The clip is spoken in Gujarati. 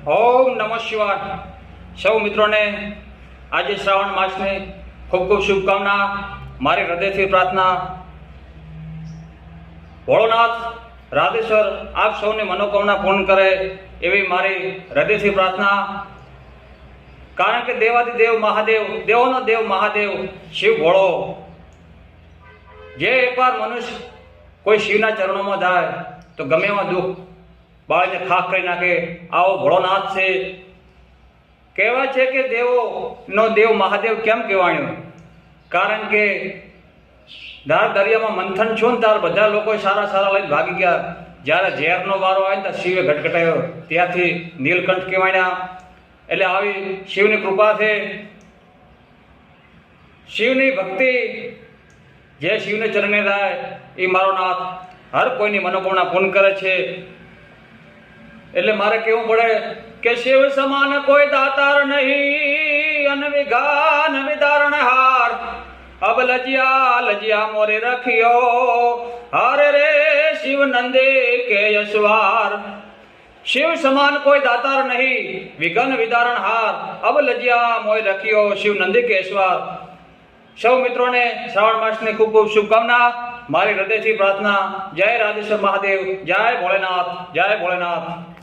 ઓમ નમઃ શિવાય। સૌ મિત્રોને આજે શ્રાવણ માસની ખૂબ ખૂબ શુભકામના। મારી હૃદયથી પ્રાર્થના, ભોળોનાથ રાધેશ્વર આપ સૌની મનોકામના પૂર્ણ કરે એવી મારી હૃદયથી પ્રાર્થના। કારણ કે દેવાદિદેવ મહાદેવ, દેવોનો દેવ મહાદેવ શિવ ભોળો, જે એકવાર મનુષ્ય કોઈ શિવના ચરણોમાં જાય તો ગમે એવા દુઃખ બાળને ખાખ કરી નાખે, આવો ભોળોનાથ છે। કહેવાય છે કે દેવોનો દેવ મહાદેવ કેમ કહેવાયું? કારણ કે ધાર દરિયામાં મંથન છું ને ત્યારે બધા લોકો સારા લઈને ભાગી ગયા। જ્યારે ઝેરનો વારો આવે ને ત્યારે શિવે ઘટઘટાયો, ત્યાંથી નીલકંઠ કહેવાયા। એટલે આવી શિવની કૃપા છે, શિવની ભક્તિ જે શિવને ચરણે જાય એ મારો નાથ હર કોઈની મનોકામના પૂર્ણ કરે છે। એટલે મારે કહેવું પડે કે શિવ સમાન કોઈ દાતાર નહીં, અનવિઘાન વિદારણહાર, અબ લજિયા મોરે રખિયો, હારે રે શિવ નંદે કે યશવાર। શિવ સમાન કોઈ દાતાર નહીં, વિઘન વિદારણહાર, અબ લજિયા મોય રખિયો, શિવ નંદી કે યશવાર। સૌ મિત્રોને શ્રાવણ માસની ખૂબ ખૂબ શુભકામના, મારી હૃદયથી પ્રાર્થના। જય રાધેશ્વર મહાદેવ, જય ભોળેનાથ, જય ભોળેનાથ।